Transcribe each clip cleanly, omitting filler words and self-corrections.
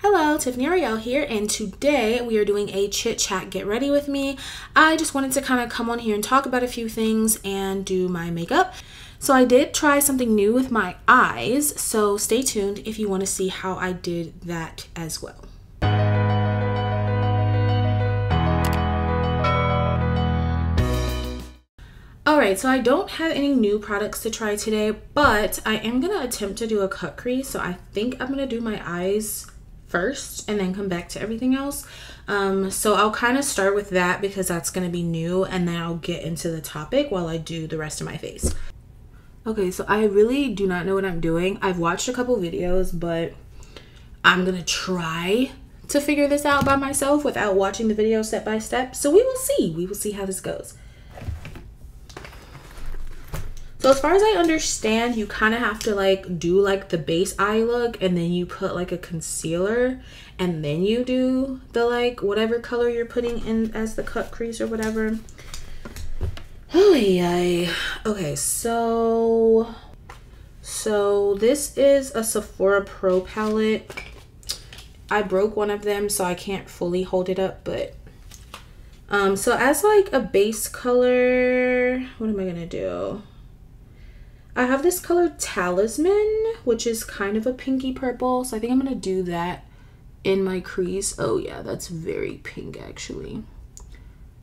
Hello, Tiffany Arielle here, and today we are doing a chit chat get ready with me. I just wanted to kind of come on here and talk about a few things and do my makeup. So I did try something new with my eyes, so stay tuned if you want to see how I did that as well. Alright, so I don't have any new products to try today, but I am going to attempt to do a cut crease, so I think I'm going to do my eyes first and then come back to everything else. So I'll kind of start with that because that's going to be new, and then I'll get into the topic while I do the rest of my face. Okay, so I really do not know what I'm doing. I've watched a couple videos, but I'm going to try to figure this out by myself without watching the video step by step. So we will see. We will see how this goes. So as far as I understand, you kind of have to like do like the base eye look, and then you put like a concealer, and then you do the like whatever color you're putting in as the cut crease or whatever. Oh yeah. Okay, so this is a Sephora Pro palette. I broke one of them, so I can't fully hold it up, but so as like a base color, what am I gonna do? I have this color Talisman, which is kind of a pinky purple. So I think I'm going to do that in my crease. Oh yeah, that's very pink actually.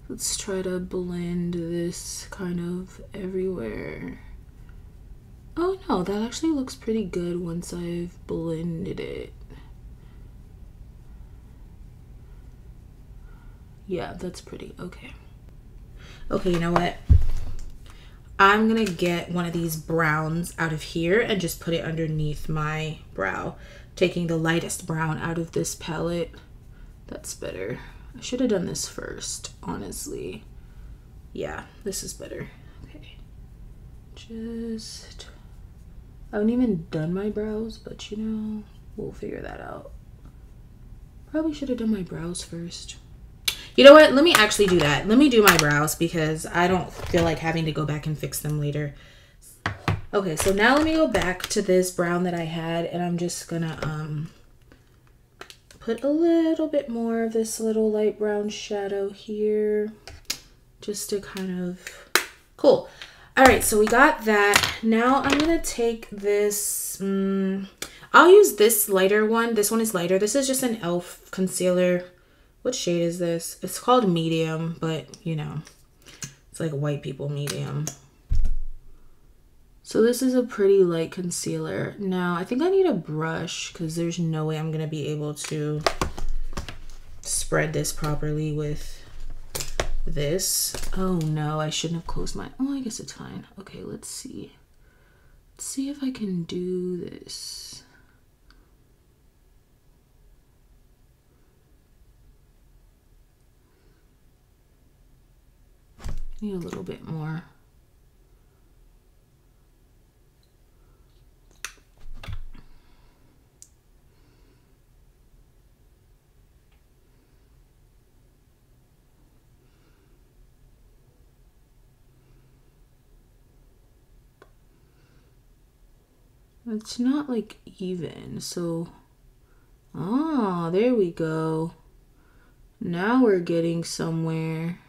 Let's try to blend this kind of everywhere. Oh no, that actually looks pretty good once I've blended it. Yeah, that's pretty. Okay. Okay, you know what? I'm gonna get one of these browns out of here and just put it underneath my brow, taking the lightest brown out of this palette. That's better. I should have done this first, honestly. Yeah, this is better. Okay, I haven't even done my brows, but you know, we'll figure that out. Probably should have done my brows first. You know what? Let me actually do that. Let me do my brows because I don't feel like having to go back and fix them later. Okay, so now let me go back to this brown that I had, and I'm just gonna put a little bit more of this little light brown shadow here just to kind of cool. All right, so we got that. Now I'm gonna take this I'll use this lighter one. This one is lighter. This is just an e.l.f. concealer. What shade is this? It's called medium, but you know, it's like white people medium. So this is a pretty light concealer. Now I think I need a brush because there's no way I'm gonna be able to spread this properly with this. Oh no, I shouldn't have closed my, oh, I guess it's fine. Okay, let's see. Let's see if I can do this. Need a little bit more. It's not like even, so oh, there we go. Now we're getting somewhere.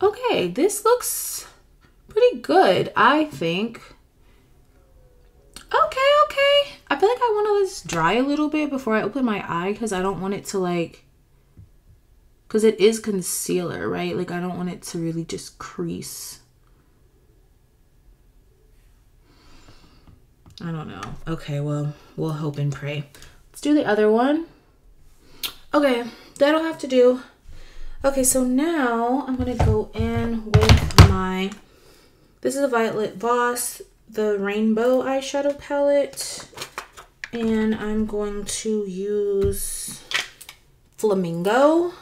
Okay, this looks pretty good, I think. Okay. I feel like I want to let this dry a little bit before I open my eye because I don't want it to like, because it is concealer, right? Like I don't want it to really just crease. I don't know. Okay, well, we'll hope and pray. Let's do the other one. Okay, that'll have to do. Okay, so now I'm gonna go in with my, this is a Violet Voss, the Rainbow eyeshadow palette, and I'm going to use Flamingo.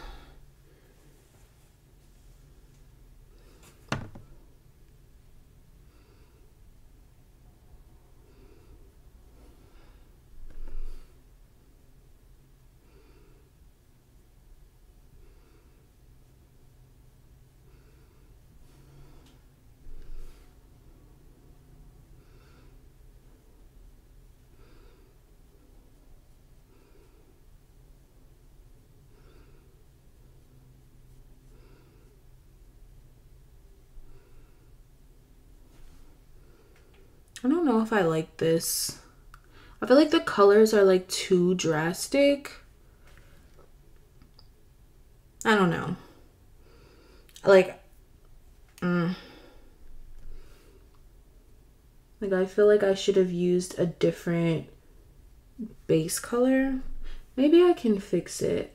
I don't know if I like this. I feel like the colors are like too drastic. I don't know. Like, like I feel like I should have used a different base color. Maybe I can fix it.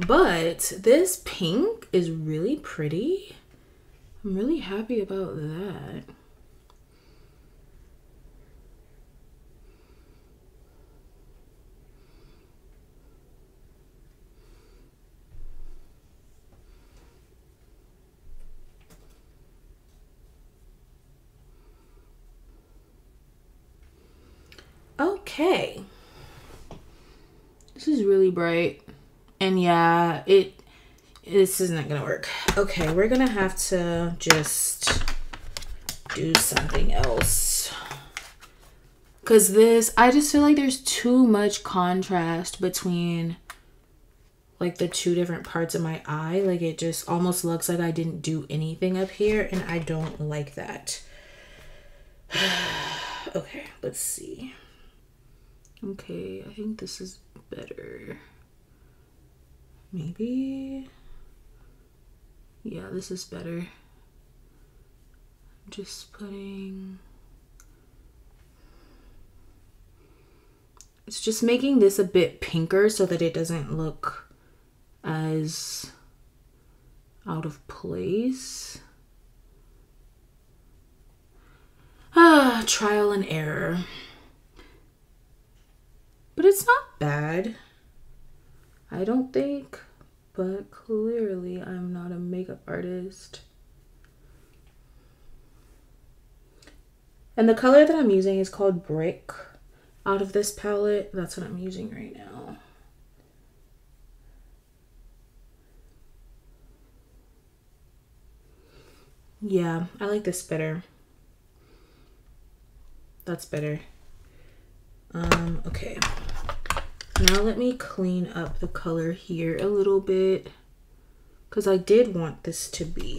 But this pink is really pretty. I'm really happy about that. Okay. This is really bright. And yeah, this isn't gonna work. Okay, we're gonna have to just do something else. Cause this, I just feel like there's too much contrast between like the two different parts of my eye. Like it just almost looks like I didn't do anything up here, and I don't like that. Okay, let's see. Okay, I think this is better. Maybe. Yeah, this is better. I'm just putting. It's just making this a bit pinker so that it doesn't look as out of place. Trial and error. But it's not bad, I don't think. But clearly I'm not a makeup artist. And the color that I'm using is called Brick out of this palette. That's what I'm using right now. Yeah, I like this better. That's better. Okay. Now let me clean up the color here a little bit, because I did want this to be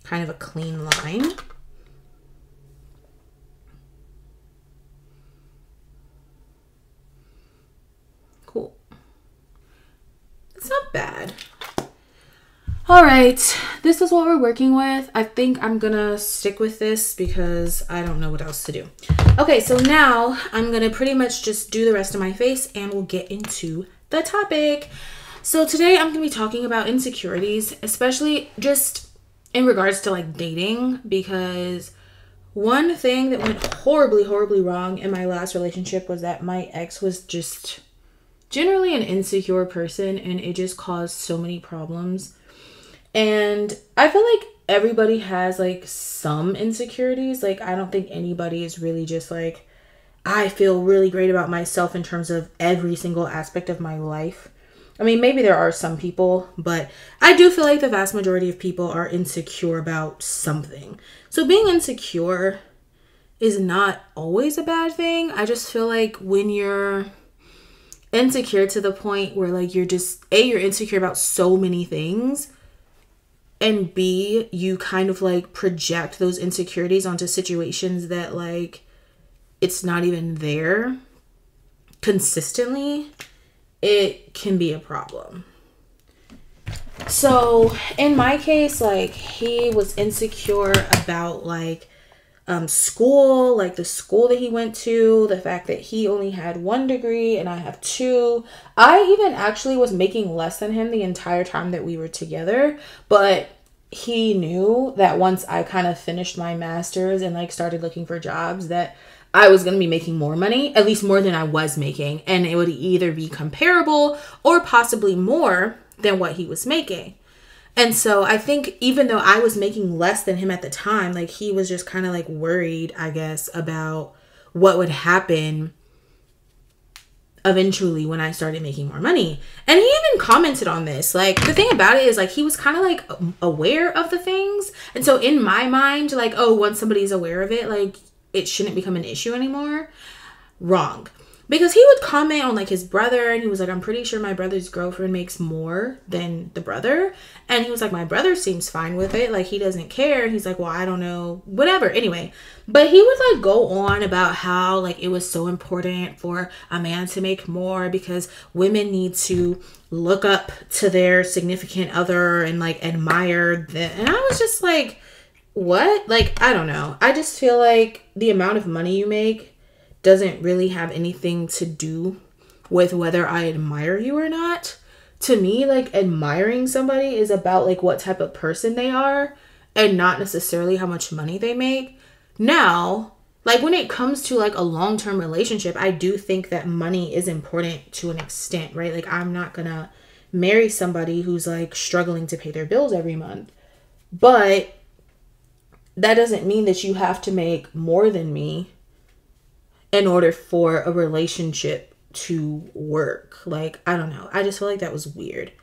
kind of a clean line. Cool. It's not bad. All right, this is what we're working with. I think I'm gonna stick with this because I don't know what else to do. Okay, so now I'm gonna pretty much just do the rest of my face and we'll get into the topic. So today I'm gonna be talking about insecurities, especially just in regards to like dating, because one thing that went horribly wrong in my last relationship was that my ex was just generally an insecure person, and it just caused so many problems. And I feel like everybody has like some insecurities. Like I don't think anybody is really just like, I feel really great about myself in terms of every single aspect of my life. I mean, maybe there are some people, but I do feel like the vast majority of people are insecure about something. So being insecure is not always a bad thing. I just feel like when you're insecure to the point where like you're just, A, you're insecure about so many things, and B, you kind of like project those insecurities onto situations that like it's not even there consistently, it can be a problem. So in my case, like he was insecure about like school, like the school that he went to, the fact that he only had 1 degree and I have 2. I even actually was making less than him the entire time that we were together, but he knew that once I kind of finished my master's and like started looking for jobs that I was going to be making more money, at least more than I was making, and it would either be comparable or possibly more than what he was making. And so I think even though I was making less than him at the time, like he was just kind of like worried, I guess, about what would happen eventually when I started making more money. And he even commented on this. Like, the thing about it is, like, he was kind of like aware of the things. And so in my mind, like, oh, once somebody's aware of it, like, it shouldn't become an issue anymore. Wrong. Because he would comment on like his brother, and he was like, I'm pretty sure my brother's girlfriend makes more than the brother. And he was like, my brother seems fine with it. Like, he doesn't care. He's like, well, I don't know, whatever. Anyway, but he would like go on about how like it was so important for a man to make more because women need to look up to their significant other and like admire them. And I was just like, what? Like, I don't know. I just feel like the amount of money you make doesn't really have anything to do with whether I admire you or not. To me, like, admiring somebody is about like what type of person they are and not necessarily how much money they make. Now, like, when it comes to like a long-term relationship, I do think that money is important to an extent, right? Like, I'm not gonna marry somebody who's like struggling to pay their bills every month, but that doesn't mean that you have to make more than me in order for a relationship to work. Like, I don't know. I just feel like that was weird.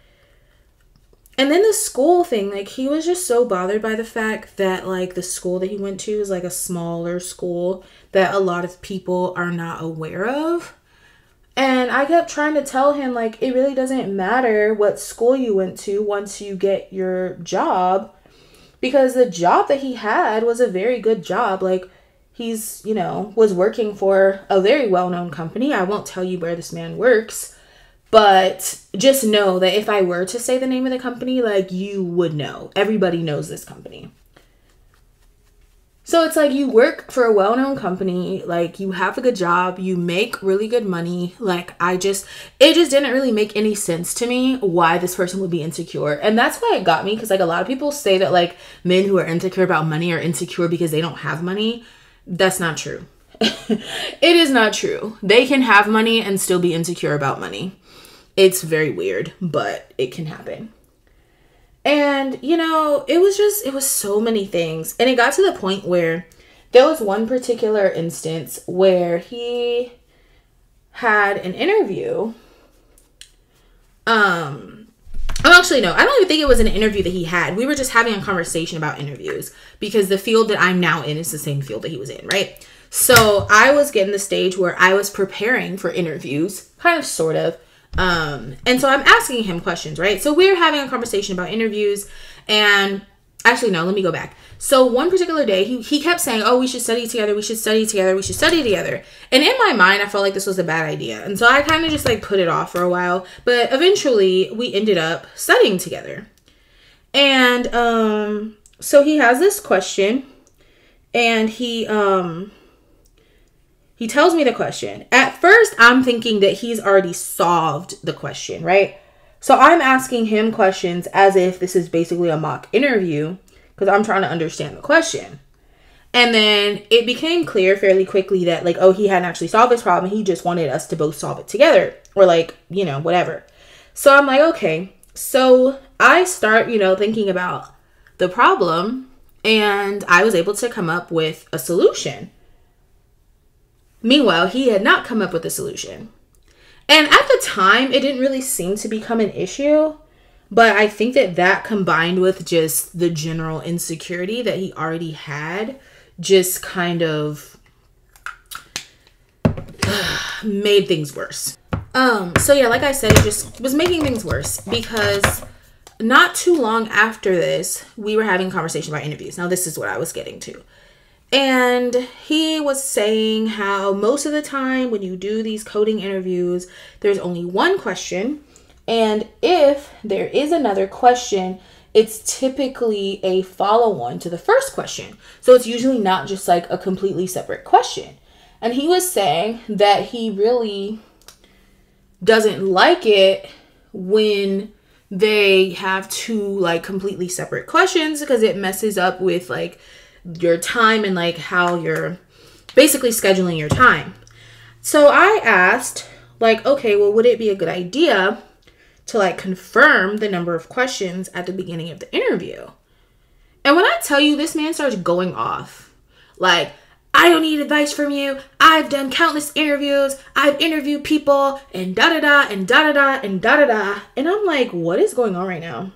And then the school thing, like, he was just so bothered by the fact that, like, the school that he went to is, like, a smaller school that a lot of people are not aware of. And I kept trying to tell him, like, it really doesn't matter what school you went to once you get your job. Because the job that he had was a very good job. Like, he's, you know, was working for a very well-known company. I won't tell you where this man works, but just know that if I were to say the name of the company, like, you would know. Everybody knows this company. So it's like, you work for a well-known company, like, you have a good job, you make really good money. Like, it just didn't really make any sense to me why this person would be insecure. And that's why it got me, because like a lot of people say that like men who are insecure about money are insecure because they don't have money. That's not true. It is not true. They can have money and still be insecure about money. It's very weird, but it can happen. And, you know, it was so many things. And it got to the point where there was one particular instance where he had an interview. Actually, no, I don't even think it was an interview that he had. We were just having a conversation about interviews because the field that I'm now in is the same field that he was in, right? So I was getting the stage where I was preparing for interviews, kind of, sort of. And so I'm asking him questions, right? So we're having a conversation about interviews, and actually, no, let me go back. So one particular day, he kept saying, oh, we should study together. We should study together. We should study together. And in my mind, I felt like this was a bad idea. And so I kind of just like put it off for a while, but eventually we ended up studying together. And, so he has this question, and he tells me the question. At first, I'm thinking that he's already solved the question, right? So I'm asking him questions as if this is basically a mock interview because I'm trying to understand the question. And then it became clear fairly quickly that like, oh, he hadn't actually solved this problem. He just wanted us to both solve it together or like, you know, whatever. So I'm like, okay. So I start, you know, thinking about the problem, and I was able to come up with a solution. Meanwhile, he had not come up with a solution. And at the time, it didn't really seem to become an issue. But I think that combined with just the general insecurity that he already had just kind of made things worse. So yeah, like I said, it just was making things worse because not too long after this, we were having a conversation about interviews. Now, this is what I was getting to. And he was saying how most of the time when you do these coding interviews, there's only one question. And if there is another question, it's typically a follow-on to the first question. So it's usually not just like a completely separate question. And he was saying that he really doesn't like it when they have two like completely separate questions because it messes up with like your time and like how you're basically scheduling your time. So I asked like, okay, well, would it be a good idea to like confirm the number of questions at the beginning of the interview? And when I tell you, this man starts going off. Like, I don't need advice from you. I've done countless interviews. I've interviewed people and da-da-da and da-da-da and da-da-da. And I'm like, what is going on right now?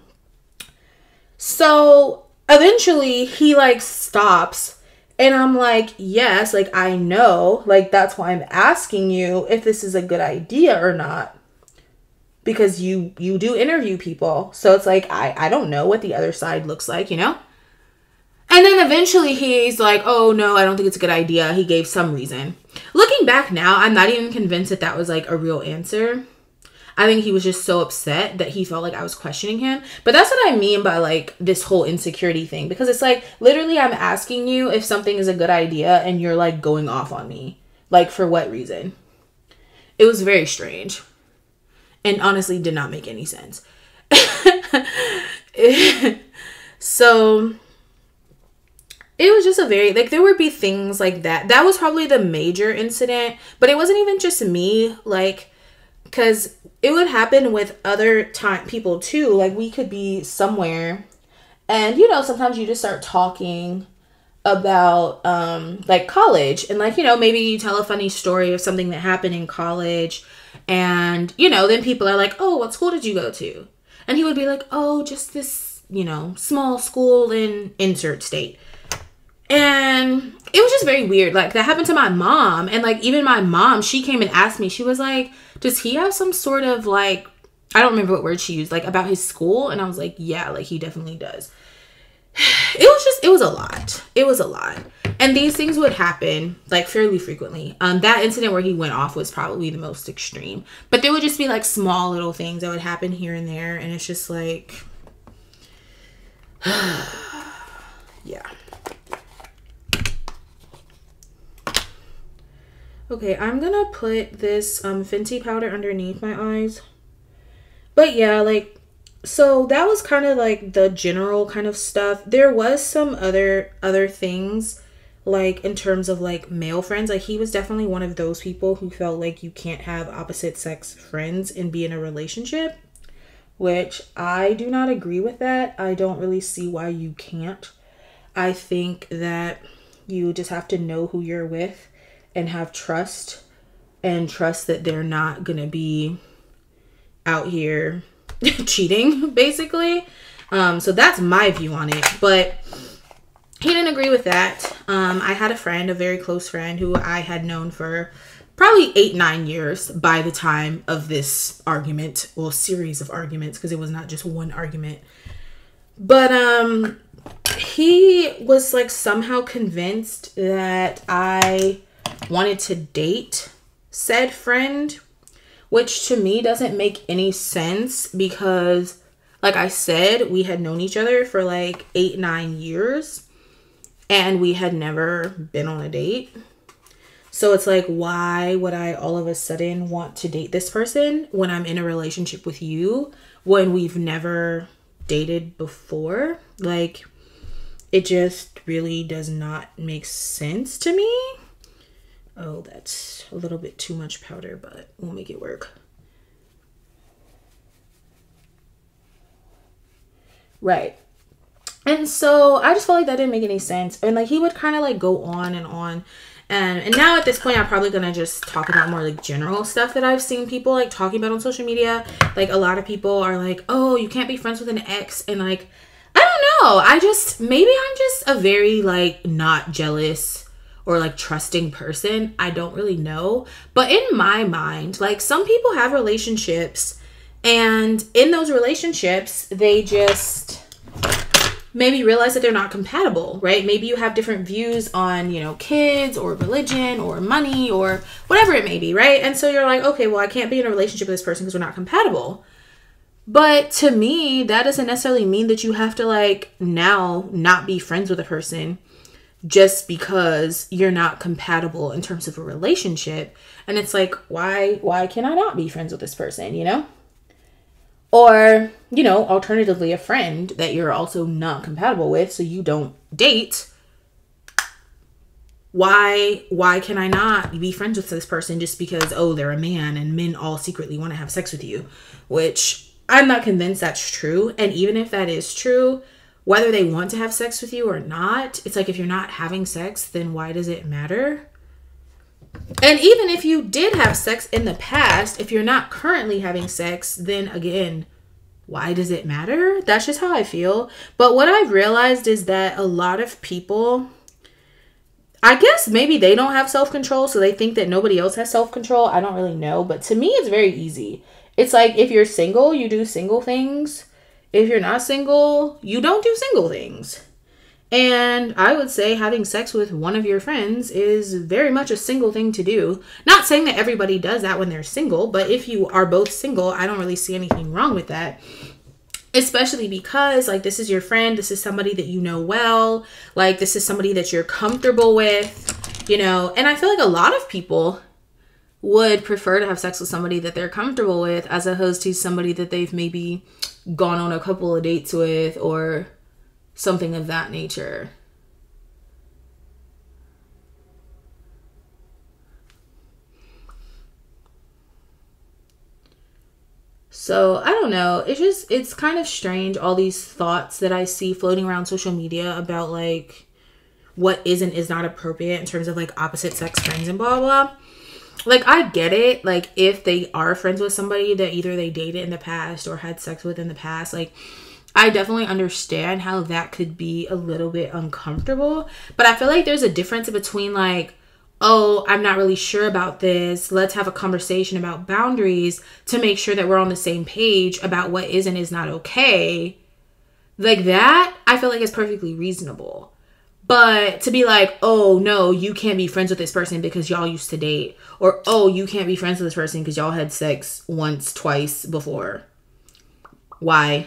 So eventually he like stops and I'm like, yes, like I know, like that's why I'm asking you if this is a good idea or not. Because you do interview people. So it's like, I don't know what the other side looks like, you know? And then eventually he's like, oh no, I don't think it's a good idea. He gave some reason. Looking back now, I'm not even convinced that that was like a real answer. I think he was just so upset that he felt like I was questioning him. But that's what I mean by like this whole insecurity thing. Because it's like, literally I'm asking you if something is a good idea and you're like going off on me. Like for what reason? It was very strange. And honestly did not make any sense. So it was just a very, like, there would be things like that. That was probably the major incident. But it wasn't even just me. Like, because it would happen with other people too. Like, we could be somewhere. And, you know, sometimes you just start talking about, like, college. And, like, you know, maybe you tell a funny story of something that happened in college. And, you know, then people are like, oh, what school did you go to? And he would be like, oh, just this, you know, small school in insert state. And it was just very weird. Like, that happened to my mom. And, like, even my mom, she came and asked me. She was like, does he have some sort of, like, I don't remember what word she used, like, about his school? And I was like, yeah, like, he definitely does. It was a lot. It was a lot. And these things would happen, like, fairly frequently. That incident where he went off was probably the most extreme. But there would just be, like, small little things that would happen here and there. And it's just, like, yeah. Okay, I'm gonna put this Fenty powder underneath my eyes. But yeah, like, so that was kind of like the general kind of stuff. There was some other things, like in terms of like male friends. Like, he was definitely one of those people who felt like you can't have opposite sex friends and be in a relationship, which I do not agree with that. I don't really see why you can't. I think that you just have to know who you're with and have trust, and trust that they're not gonna be out here cheating, basically. So that's my view on it. But he didn't agree with that. I had a friend, a very close friend, who I had known for probably 8-9 years by the time of this argument. Well, series of arguments, because it was not just one argument. But he was like somehow convinced that I wanted to date said friend, which to me doesn't make any sense because, like I said, we had known each other for like 8-9 years and we had never been on a date. So it's like, why would I all of a sudden want to date this person when I'm in a relationship with you when we've never dated before? Like, it just really does not make sense to me. Oh, that's a little bit too much powder, but we'll make it work. Right. And so I just felt like that didn't make any sense. And like, he would kind of like go on and on. And now at this point, I'm probably going to just talk about more like general stuff that I've seen people like talking about on social media. Like, a lot of people are like, oh, you can't be friends with an ex. And like, I don't know. Maybe I'm just a very like not jealous or like trusting person. I don't really know. But in my mind, like, some people have relationships, and in those relationships, they just maybe realize that they're not compatible, right? Maybe you have different views on, you know, kids or religion or money or whatever it may be, right? And so you're like, okay, well, I can't be in a relationship with this person because we're not compatible. But to me, that doesn't necessarily mean that you have to like now not be friends with a person just because you're not compatible in terms of a relationship. And it's like, why can I not be friends with this person, you know? Or, you know, alternatively, a friend that you're also not compatible with, so you don't date. Why can I not be friends with this person just because, oh, they're a man and men all secretly want to have sex with you? Which I'm not convinced that's true. And even if that is true, whether they want to have sex with you or not. It's like, if you're not having sex, then why does it matter? And even if you did have sex in the past, if you're not currently having sex, then again, why does it matter? That's just how I feel. But what I've realized is that a lot of people, I guess maybe they don't have self-control, so they think that nobody else has self-control. I don't really know. But to me, it's very easy. It's like, if you're single, you do single things. If you're not single, you don't do single things. And I would say having sex with one of your friends is very much a single thing to do. Not saying that everybody does that when they're single, but if you are both single, I don't really see anything wrong with that. Especially because, like, this is your friend. This is somebody that you know well. Like, this is somebody that you're comfortable with, you know. And I feel like a lot of people would prefer to have sex with somebody that they're comfortable with, as opposed to somebody that they've maybe gone on a couple of dates with or something of that nature. So I don't know. It's kind of strange, all these thoughts that I see floating around social media about like what is and is not appropriate in terms of like opposite sex friends and blah, blah. Like, I get it. Like, if they are friends with somebody that either they dated in the past or had sex with in the past, like, I definitely understand how that could be a little bit uncomfortable. But I feel like there's a difference between like, oh, I'm not really sure about this. Let's have a conversation about boundaries to make sure that we're on the same page about what is and is not okay. Like, that, I feel like is perfectly reasonable. But to be like, oh, no, you can't be friends with this person because y'all used to date. Or, oh, you can't be friends with this person because y'all had sex once, twice before. Why?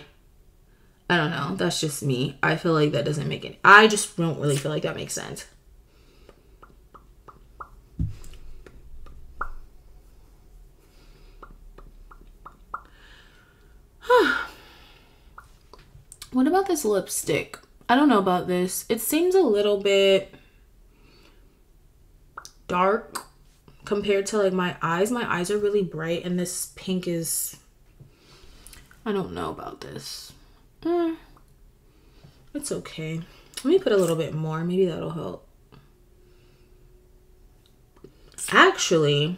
I don't know. That's just me. I feel like that doesn't make it. I just don't really feel like that makes sense. What about this lipstick? I don't know about this. It seems a little bit dark compared to like my eyes. My eyes are really bright and this pink is, I don't know about this. It's okay. Let me put a little bit more. Maybe that'll help. Actually,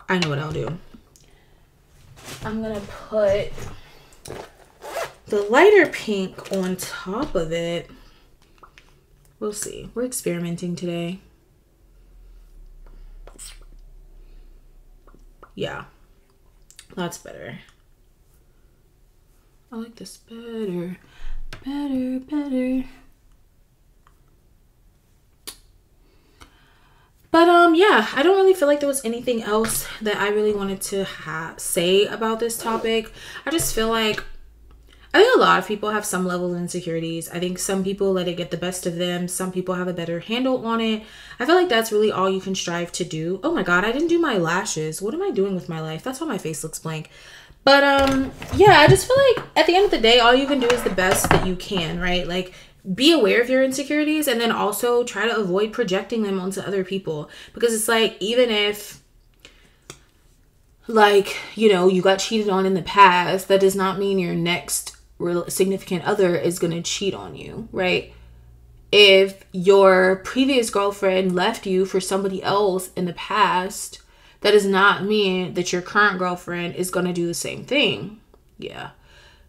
I know what I'll do. I'm gonna put the lighter pink on top of it. We'll see. We're experimenting today. Yeah, that's better. I like this better. Better. But yeah, I don't really feel like there was anything else that I really wanted to say about this topic. I just feel like I think a lot of people have some level of insecurities. I think some people let it get the best of them. Some people have a better handle on it. I feel like that's really all you can strive to do. Oh my God, I didn't do my lashes. What am I doing with my life? That's why my face looks blank. But yeah, I just feel like at the end of the day, all you can do is the best that you can, right? Like, be aware of your insecurities and then also try to avoid projecting them onto other people. Because it's like, even if, like, you know, you got cheated on in the past, that does not mean your next significant other is going to cheat on you, right? If your previous girlfriend left you for somebody else in the past, that does not mean that your current girlfriend is going to do the same thing. Yeah.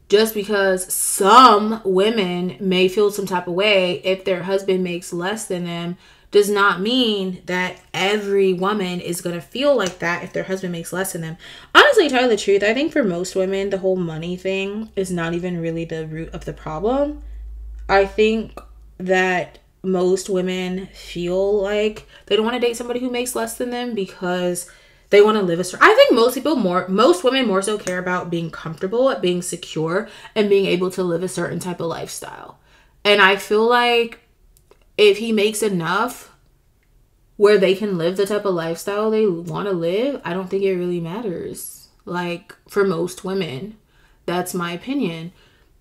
Just because some women may feel some type of way if their husband makes less than them does not mean that every woman is going to feel like that if their husband makes less than them. Honestly, to tell you the truth, I think for most women, the whole money thing is not even really the root of the problem. I think that most women feel like they don't want to date somebody who makes less than them because they want to live a certain... I think most women more so care about being comfortable, being secure, and being able to live a certain type of lifestyle. And I feel like if he makes enough where they can live the type of lifestyle they want to live, I don't think it really matters. Like, for most women, that's my opinion.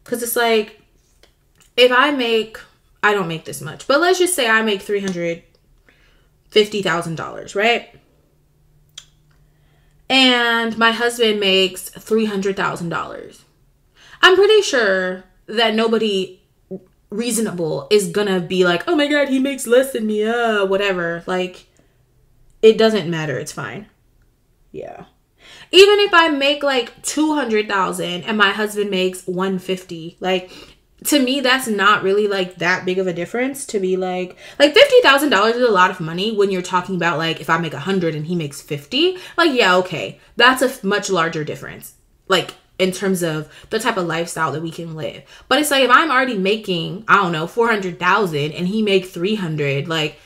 Because it's like, if I don't make this much, but let's just say I make $350,000, right? And my husband makes $300,000. I'm pretty sure that nobody reasonable is gonna be like, oh my god, he makes less than me, whatever. Like, it doesn't matter. It's fine. Yeah. Even if I make like 200,000 and my husband makes 150, like, to me, that's not really like that big of a difference to be like $50,000 is a lot of money when you're talking about like, if I make 100 and he makes 50, like, yeah, okay. That's a much larger difference. Like, in terms of the type of lifestyle that we can live. But it's like, if I'm already making, I don't know, 400,000 and he make 300, like,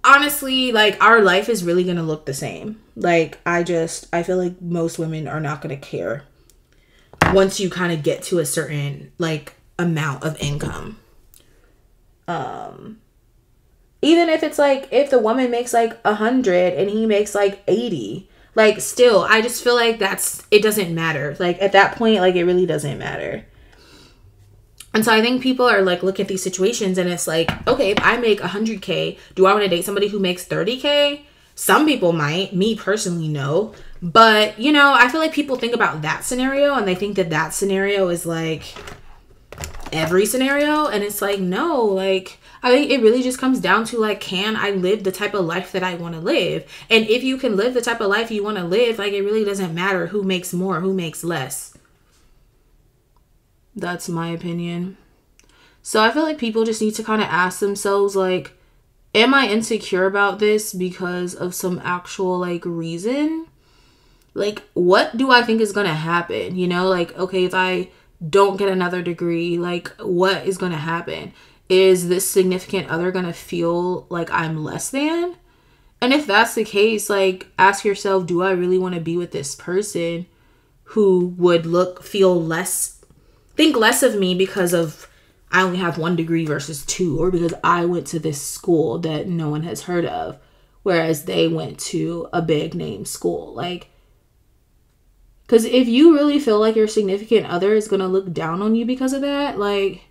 honestly, like, our life is really going to look the same. Like, I feel like most women are not going to care once you kind of get to a certain, like, amount of income. Even if it's like, if the woman makes like 100 and he makes like 80, like, still, I just feel like it doesn't matter. Like, at that point, like, it really doesn't matter. And so I think people are like, look at these situations and it's like, okay, if I make 100K, do I want to date somebody who makes 30K? Some people might. Me personally, no. But, you know, I feel like people think about that scenario and they think that that scenario is like every scenario. And it's like, no, like, I think it really just comes down to like, can I live the type of life that I want to live? And if you can live the type of life you want to live, like, it really doesn't matter who makes more, who makes less. That's my opinion. So I feel like people just need to kind of ask themselves, like, am I insecure about this because of some actual like reason? Like, what do I think is going to happen? You know, like, okay, if I don't get another degree, like, what is going to happen? Is this significant other going to feel like I'm less than? And if that's the case, like, ask yourself, do I really want to be with this person who would think less of me because of I only have 1 degree versus 2, or because I went to this school that no one has heard of, whereas they went to a big name school? Like, because if you really feel like your significant other is going to look down on you because of that, like,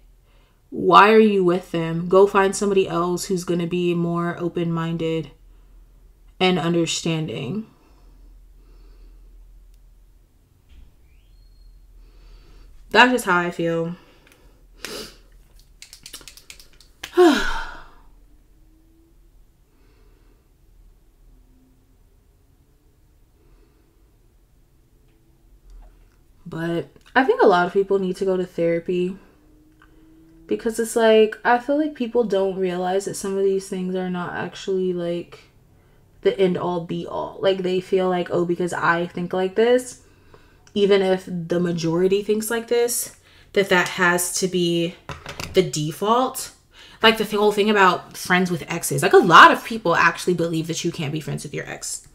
why are you with them? Go find somebody else who's going to be more open-minded and understanding. That's just how I feel. But I think a lot of people need to go to therapy, because it's like, I feel like people don't realize that some of these things are not actually like the end all be all. Like, they feel like, oh, because I think like this, even if the majority thinks like this, that has to be the default. Like, the whole thing about friends with exes. Like, a lot of people actually believe that you can't be friends with your ex.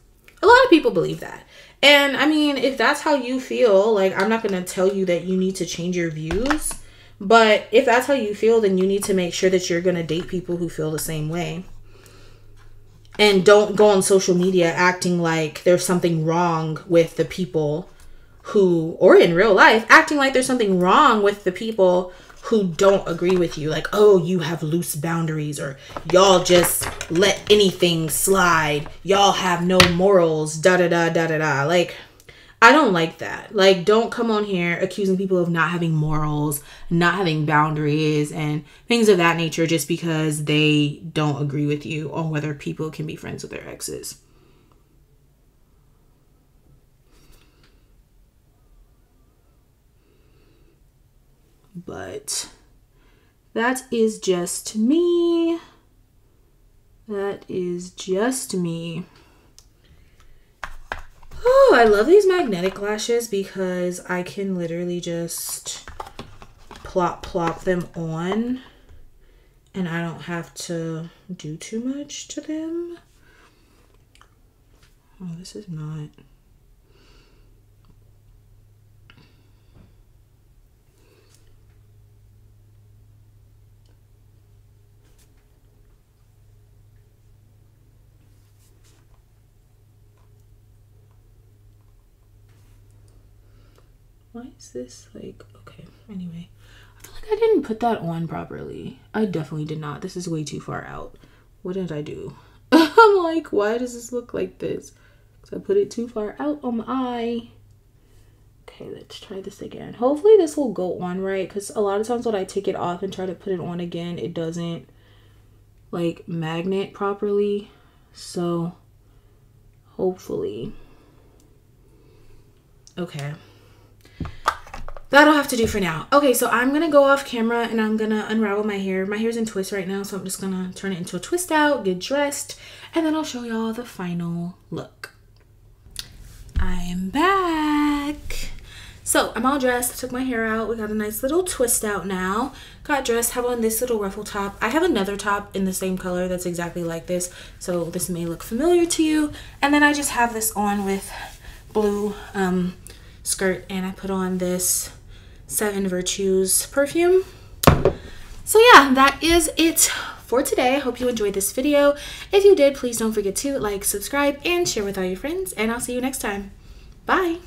A lot of people believe that. And I mean, if that's how you feel, like, I'm not going to tell you that you need to change your views. But if that's how you feel, then you need to make sure that you're going to date people who feel the same way. And don't go on social media acting like there's something wrong with the people who, or in real life, acting like there's something wrong with the people who don't agree with you. Like, oh, you have loose boundaries, or y'all just let anything slide. Y'all have no morals, da-da-da-da-da-da. Like, I don't like that. Like, don't come on here accusing people of not having morals, not having boundaries, and things of that nature just because they don't agree with you on whether people can be friends with their exes. But that is just me. That is just me. Oh, I love these magnetic lashes because I can literally just plop them on and I don't have to do too much to them. Oh, this is not... Why is this like, okay, anyway. I feel like I didn't put that on properly. I definitely did not. This is way too far out. What did I do? I'm like, why does this look like this? Because I put it too far out on my eye. Okay. Okay, let's try this again. Hopefully this will go on right, because a lot of times when I take it off and try to put it on again, it doesn't like magnet properly. So hopefully. Okay, that'll have to do for now. Okay, so I'm gonna go off camera and I'm gonna unravel my hair. My hair's in twists right now, so I'm just gonna turn it into a twist out, get dressed, and then I'll show y'all the final look. I am back. So I'm all dressed. I took my hair out. We got a nice little twist out now. Got dressed, have on this little ruffle top. I have another top in the same color that's exactly like this, so this may look familiar to you. And then I just have this on with blue skirt, and I put on this 7 Virtues perfume. So yeah, that is it for today. I hope you enjoyed this video. If you did, please don't forget to like, subscribe, and share with all your friends, and I'll see you next time. Bye.